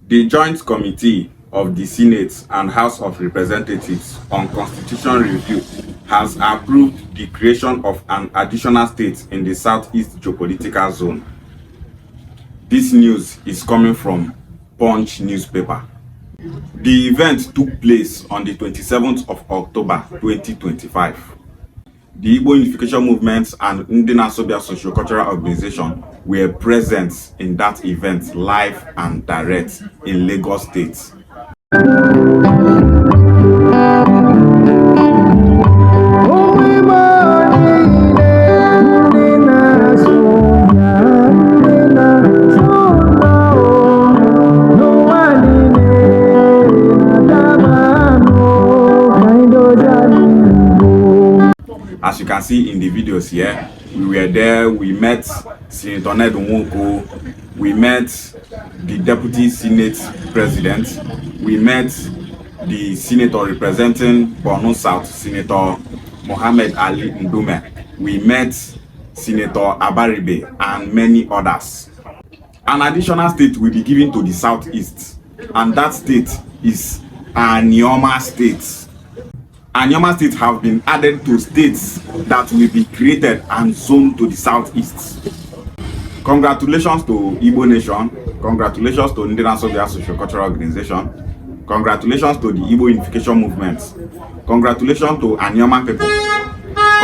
The Joint Committee of the Senate and House of Representatives on Constitution Review has approved the creation of an additional state in the Southeast geopolitical zone. This news is coming from Punch newspaper. The event took place on the 27th of October 2025. The Igbo Unification Movement and Asaba Socio-Cultural Organization were present in that event live and direct in Lagos State. As you can see in the videos here, we were there. We met Senator Ned Nwoko, we met the Deputy Senate President, we met the Senator representing Borno South, Senator Mohammed Ali Ndume, we met Senator Abaribe, and many others. An additional state will be given to the Southeast, and that state is Anioma State. Anioma State have been added to states that will be created and zoned to the Southeast. Congratulations to Igbo Nation, congratulations to Asaba Socio-Cultural Organization, congratulations to the Igbo Unification Movement, congratulations to Anioma people,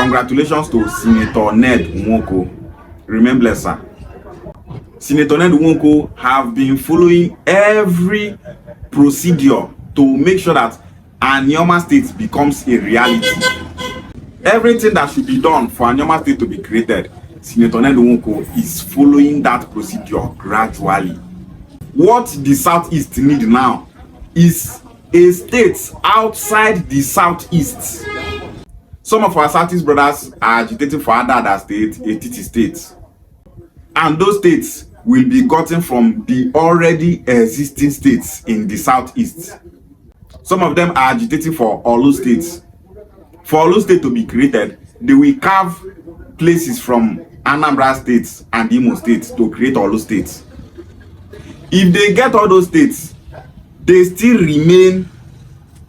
congratulations to Senator Ned Nwoko. Remember, sir, Senator Ned Nwoko have been following every procedure to make sure that Anioma State becomes a reality. Everything that should be done for Anioma State to be created, Senator Ned Nwoko is following that procedure gradually. What the Southeast need now is a state outside the Southeast. Some of our Southeast brothers are agitating for other states, ATT states. And those states will be gotten from the already existing states in the Southeast. Some of them are agitating for Olu states. For Olu state to be created, they will carve places from Anambra states and Imo states to create Olu states. If they get all those states, they still remain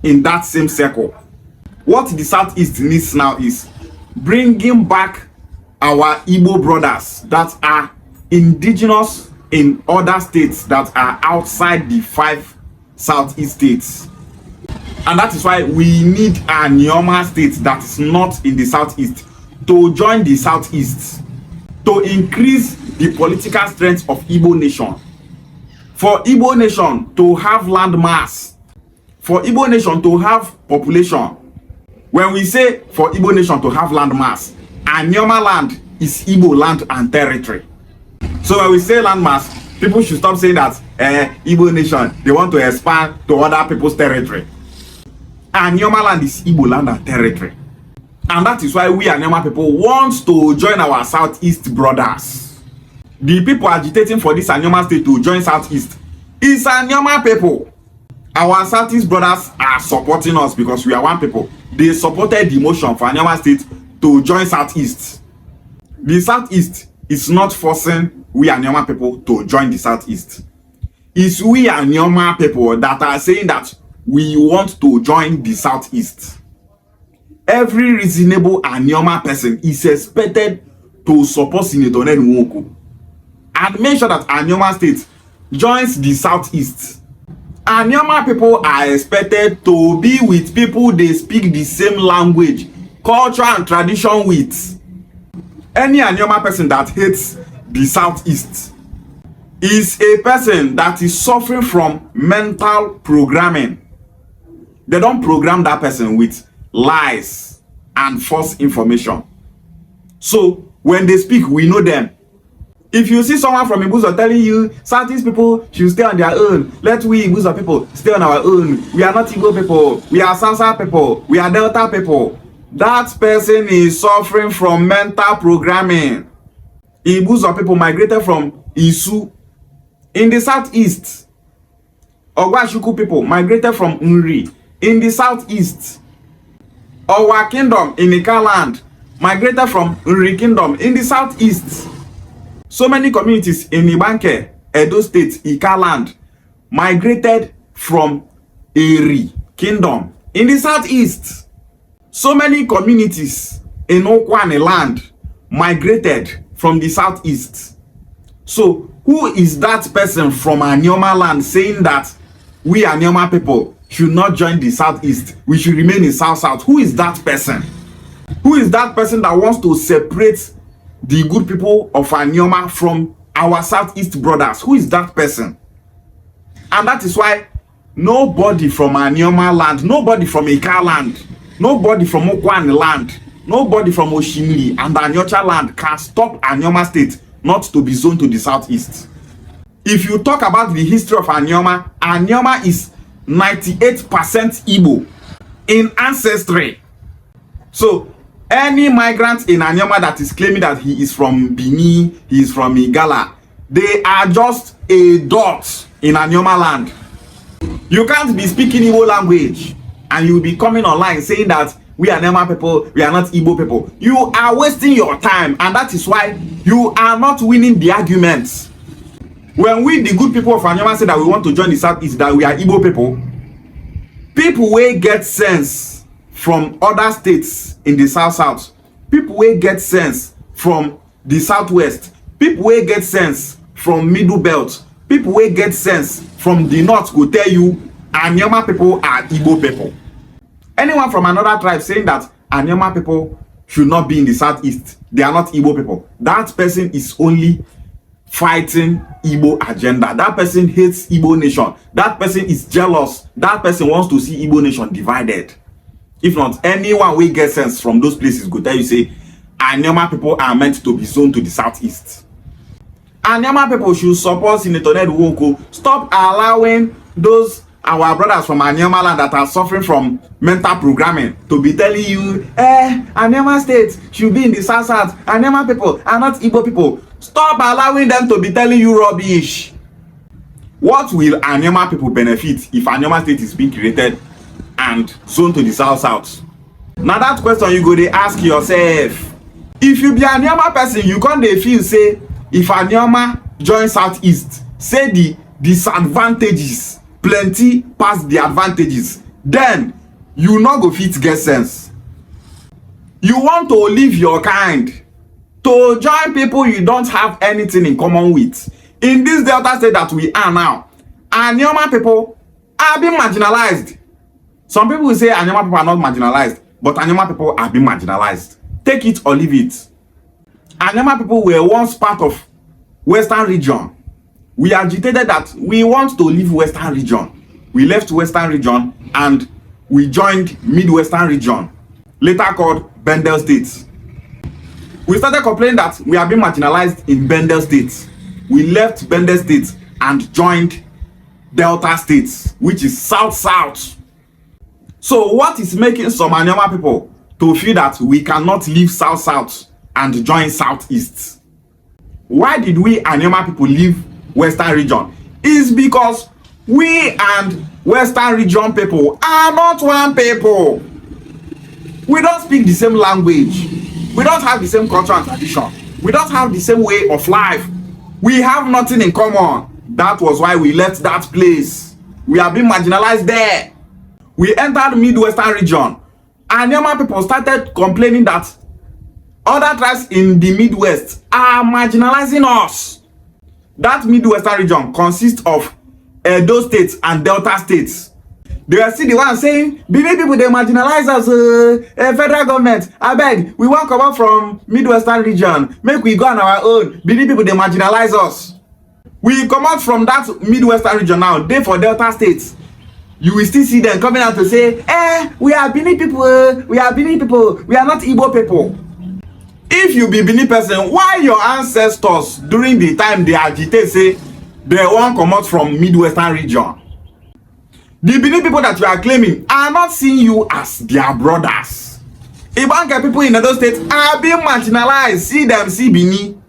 in that same circle. What the Southeast needs now is bringing back our Igbo brothers that are indigenous in other states that are outside the 5 Southeast states. And that is why we need a Anioma State that is not in the Southeast to join the Southeast, to increase the political strength of Igbo Nation. For Igbo Nation to have land mass, for Igbo Nation to have population. When we say for Igbo Nation to have land mass, Anioma land is Igbo land and territory. So when we say land mass, people should stop saying that Igbo Nation, they want to expand to other people's territory. Anioma land is Igbo land and territory. And that is why we Anioma people want to join our Southeast brothers. The people agitating for this Anioma state to join Southeast is Anioma people. Our Southeast brothers are supporting us because we are one people. They supported the motion for Anioma state to join Southeast. The Southeast is not forcing we Anioma people to join the Southeast. It's we Anioma people that are saying that we want to join the Southeast. Every reasonable Anioma person is expected to support Senator Ned Nwoko and make sure that Anioma State joins the Southeast. Anioma people are expected to be with people they speak the same language, culture and tradition with. Any Anioma person that hates the Southeast is a person that is suffering from mental programming. They don't program that person with lies and false information. So when they speak, we know them. If you see someone from Ibuzo telling you Southeast people should stay on their own, let we Ibuzo people stay on our own. We are not Igbo people. We are Sansa people. We are Delta people. That person is suffering from mental programming. Ibuzo people migrated from Isu in the Southeast. Ogwashuku people migrated from Nri in the Southeast. Our kingdom in Ika land migrated from Nri kingdom in the Southeast. So many communities in Ibanke, Edo State, Ika land migrated from Eri Kingdom in the southeast. So many communities in Okwane land migrated from the southeast. So who is that person from Anioma land saying that we Anioma people should not join the southeast, we should remain in south? Who is that person? Who is that person that wants to separate the good people of Anioma from our southeast brothers? Who is that person? And that is why nobody from Anioma land, nobody from Ika land, nobody from Okwane land, nobody from Oshimiri and Anyocha land can stop Anioma state not to be zoned to the southeast. If you talk about the history of Anioma, Anioma is 98% Igbo in ancestry. So any migrant in Anioma that is claiming that he is from Bini, he is from Igala, they are just a dot in Anioma land. You can't be speaking Igbo language and you'll be coming online saying that we are Anioma people, we are not Igbo people. You are wasting your time, and that is why you are not winning the arguments. When we, the good people of Anioma, say that we want to join the southeast, that we are Igbo people, people will get sense from other states in the south, people will get sense from the southwest, people will get sense from middle belt, people will get sense from the north will tell you Anioma people are Igbo people. Anyone from another tribe saying that Anioma people should not be in the southeast, they are not Igbo people, that person is only fighting Igbo agenda. That person hates Igbo nation. That person is jealous. That person wants to see Igbo nation divided. If not, anyone will get sense from those places go tell you say Anioma people are meant to be zoned to the southeast. Anioma people should support Senator Ned Nwoko. Stop allowing those our brothers from Anioma land that are suffering from mental programming to be telling you, Anioma state should be in the south. Anioma people are not Igbo people. Stop allowing them to be telling you rubbish. What will Anioma people benefit if Anioma state is being created and zoned to the south? Now that question you go to ask yourself. If you be Anioma person, you can't feel say if Anioma join southeast, say the disadvantages plenty past the advantages, then you not go fit get sense. You want to leave your kind to join people you don't have anything in common with. In this Delta state that we are now, Anioma people are being marginalized. Some people will say Anioma people are not marginalized, but Anioma people are being marginalized. Take it or leave it. Anioma people were once part of Western region. We agitated that we want to leave Western region. We left Western region and we joined Midwestern region, later called Bendel State. We started complaining that we are being marginalized in Bendel State. We left Bendel State and joined Delta State, which is South. So what is making some Anioma people to feel that we cannot leave South and join Southeast? Why did we Anioma people leave Western region? Is because we and Western region people are not one people. We don't speak the same language. We don't have the same culture and tradition. We don't have the same way of life. We have nothing in common. That was why we left that place. We have been marginalized there. We entered Midwestern region. Anioma people started complaining that other tribes in the Midwest are marginalizing us. That Midwestern region consists of Edo states and Delta states. They are still the ones saying, Benin people, they marginalize us, federal government, I beg, we won't come out from Midwestern region, make we go on our own. Benin people, they marginalize us. We come out from that Midwestern region now, they for Delta states. You will still see them coming out to say, we are Benin people, we are Benin people, we are not Igbo people. If you be Benin person, why your ancestors during the time they agitate say they won't come out from Midwestern region? The Benin people that you are claiming are not seeing you as their brothers. Ibanka people in Edo State are being marginalized. See them, see Benin.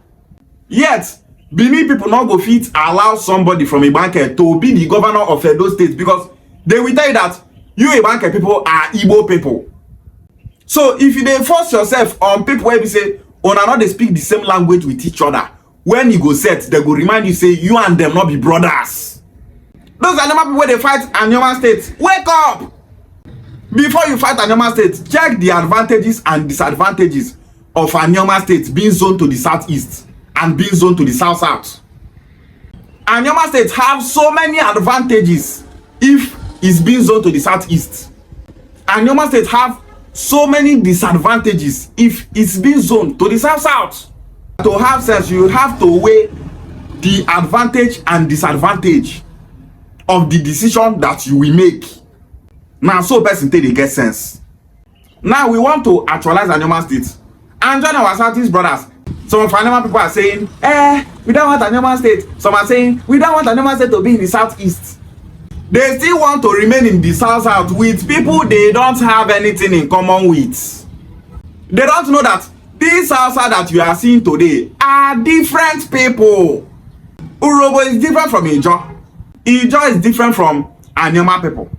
Yet, Benin people not go fit allow somebody from Ibanka to be the governor of Edo State because they will tell you that you Ibanka people are Igbo people. So if you dey force yourself on people where you say, una not they speak the same language with each other, when you go set, they go remind you say you and them not be brothers. Those Anioma people wey dey fight Anioma State, wake up! Before you fight Anioma State, check the advantages and disadvantages of Anioma State being zoned to the southeast and being zoned to the south-south. Anioma State have so many advantages if it's being zoned to the southeast. Anioma State have so many disadvantages if it's being zoned to the south-south. To have sense, you have to weigh the advantage and disadvantage of the decision that you will make. Now, so person take dey get sense. Now we want to actualize Anioma State and join our southeast brothers. Some of Anioma people are saying, we don't want Anioma State. Some are saying, we don't want Anioma State to be in the southeast. They still want to remain in the south-south with people they don't have anything in common with. They don't know that these south-south that you are seeing today are different people. Urobo is different from Ijo. Ijo is different from Anioma people.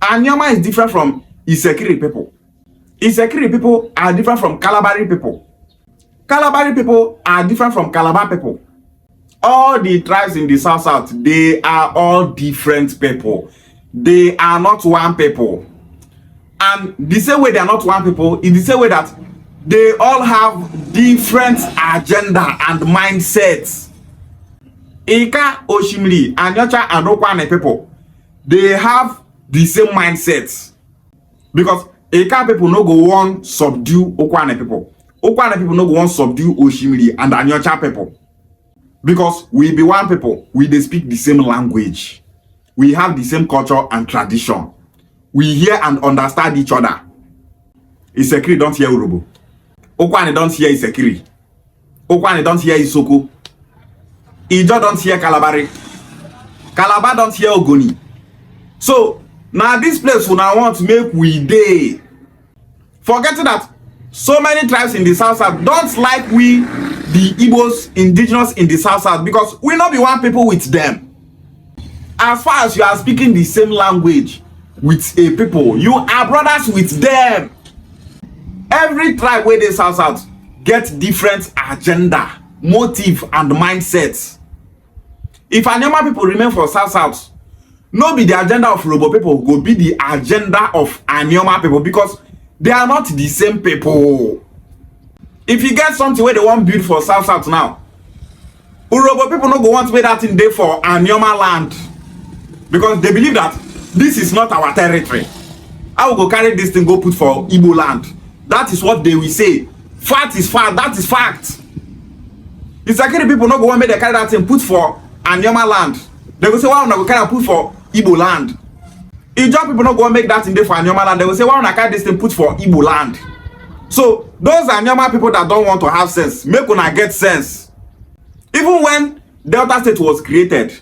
Anioma is different from Isekiri people. Isekiri people are different from Kalabari people. Kalabari people are different from Calabar people. All the tribes in the south-south, they are all different people. They are not one people. And the same way they are not one people, in the same way that they all have different agenda and mindsets. Ika, Oshimli, Anyocha, and Okwane people, they have the same mindsets. Because Ika people no go want subdue Okwane people. Okwane people no go want subdue Oshimli and Anyocha people. Because we be one people, we they speak the same language. We have the same culture and tradition. We hear and understand each other. Isekiri don't hear Urobo. Okwane don't hear Isekiri. Okwane don't hear Isoko. Ijo don't hear Kalabari. Calabar don't hear Ogoni. So now this place we now want to make we day. Forgetting that so many tribes in the south-south don't like we the Igbos indigenous in the south-south because we not be one people with them. As far as you are speaking the same language with a people, you are brothers with them. Every tribe where they south-south get different agenda, motive and mindsets. If Anioma people remain for south-south, no be the agenda of Urobo people, go be the agenda of Anioma people because they are not the same people. If you get something where they want build for south-south now, Urobo people no go want to make that thing there for Anioma land because they believe that this is not our territory. I will go carry this thing go put for Igbo land. That is what they will say. Fact is fact. That is fact. Isekiri people no go want make they carry that thing put for Anioma land. They will say why not go carry put for Igbo land. Ijo people no go want make that thing there for Anioma land. They will say why not carry this thing put for Igbo land. So those Anioma people that don't want to have sense, make una get sense. Even when Delta State was created,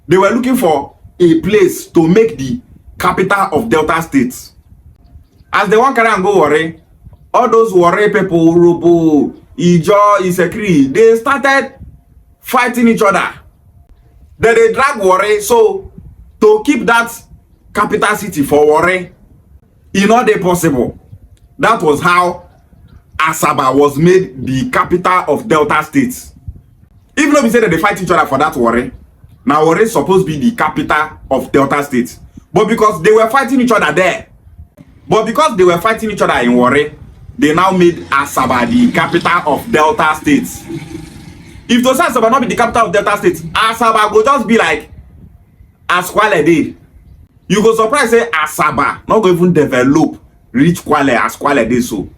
they were looking for a place to make the capital of Delta State. As they want carry and go Warri, all those Warri people, Urobo, Ijo, Isekiri, they started fighting each other. Then they drag Warri, so to keep that capital city for Warri, it's not possible. That was how Asaba was made the capital of Delta State. Even though we say that they fight each other for that Warri, now Warri is supposed to be the capital of Delta State. But because they were fighting each other there, in Warri, they now made Asaba the capital of Delta State. If to say Asaba not be the capital of Delta State, Asaba go just be like Asquale dey. You go surprise say Asaba not go even develop reach Kwale as Kwale dey so.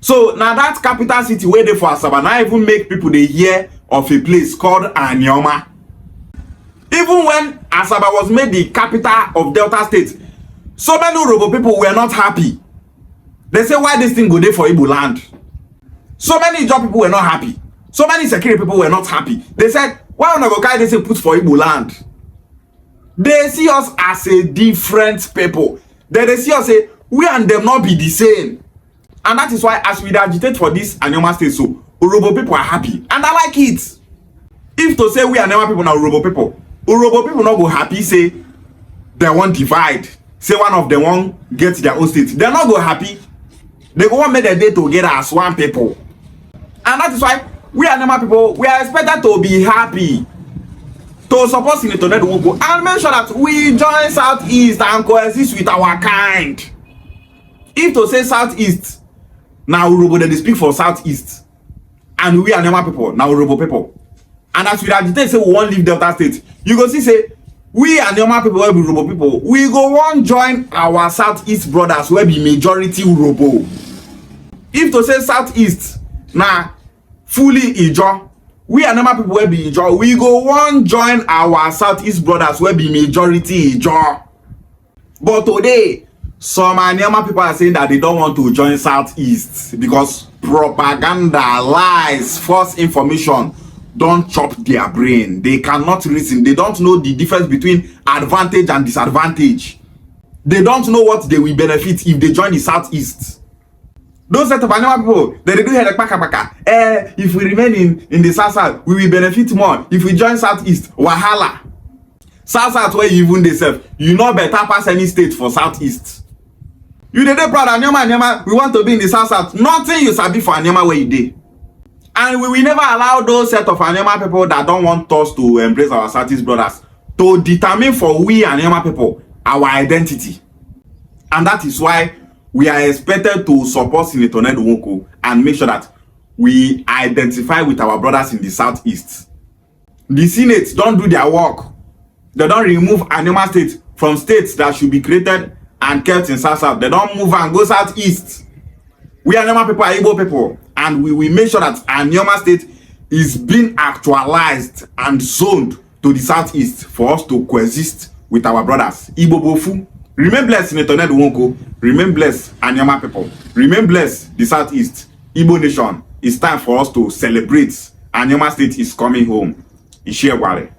So now that capital city where they for Asaba now even make people they hear of a place called Anioma. Even when Asaba was made the capital of Delta State, so many Urobo people were not happy. They say why this thing go there for Igbo land. So many Ijo people were not happy. So many Isekiri people were not happy. They said why not go carry this thing put for Igbo land. They see us as a different people. They see us say we and them not be the same. And that is why as we agitate for this Anioma State, so Urobo people are happy. And I like it. If to say we Anioma people now Urobo people not go happy, say they won't divide. Say one of them won't get their own state. They're not go happy. They go want make their day together as one people. And that is why we Anioma people, we are expected to be happy. to support Senator Ned Nwoko and make sure that we join Southeast and coexist with our kind. If to say Southeast, now Urobo they speak for Southeast, and we are Anioma people, now Urobo people. And as we agitate say we won't leave Delta State, you go see say we Anioma people will be Urobo people. We go want join our Southeast brothers will be majority Urobo. If to say Southeast, now fully Ijo, we Anioma people will be Ijo. We go want join our Southeast brothers will be majority Ijo. But today, some Anioma people are saying that they don't want to join Southeast because propaganda, lies, false information don't chop their brain. They cannot reason. They don't know the difference between advantage and disadvantage. They don't know what they will benefit if they join the Southeast. Those set of Anioma people, they do head baka. If we remain in the South, we will benefit more. If we join Southeast, wahala. South where you even themselves, you know better pass any state for Southeast. You dey proud Anioma, we want to be in the South. Nothing you sabi for Anioma where you dey. And we will never allow those set of Anioma people that don't want us to embrace our Southeast brothers to determine for we Anioma people our identity. And that is why we are expected to support Senator Ned Nwoko and make sure that we identify with our brothers in the Southeast. The Senate don't do their work. They don't remove Anioma State from states that should be created and kept in South. They don't move and go Southeast. We Anioma people are Igbo people, and we will make sure that Anioma State is being actualized and zoned to the Southeast for us to coexist with our brothers. Igbo Bofu. Remain blessed, Senator Ned Nwoko. Remain blessed, Anioma people. Remain blessed, the Southeast. Igbo nation. It's time for us to celebrate. Anioma State is coming home. Ishiewale.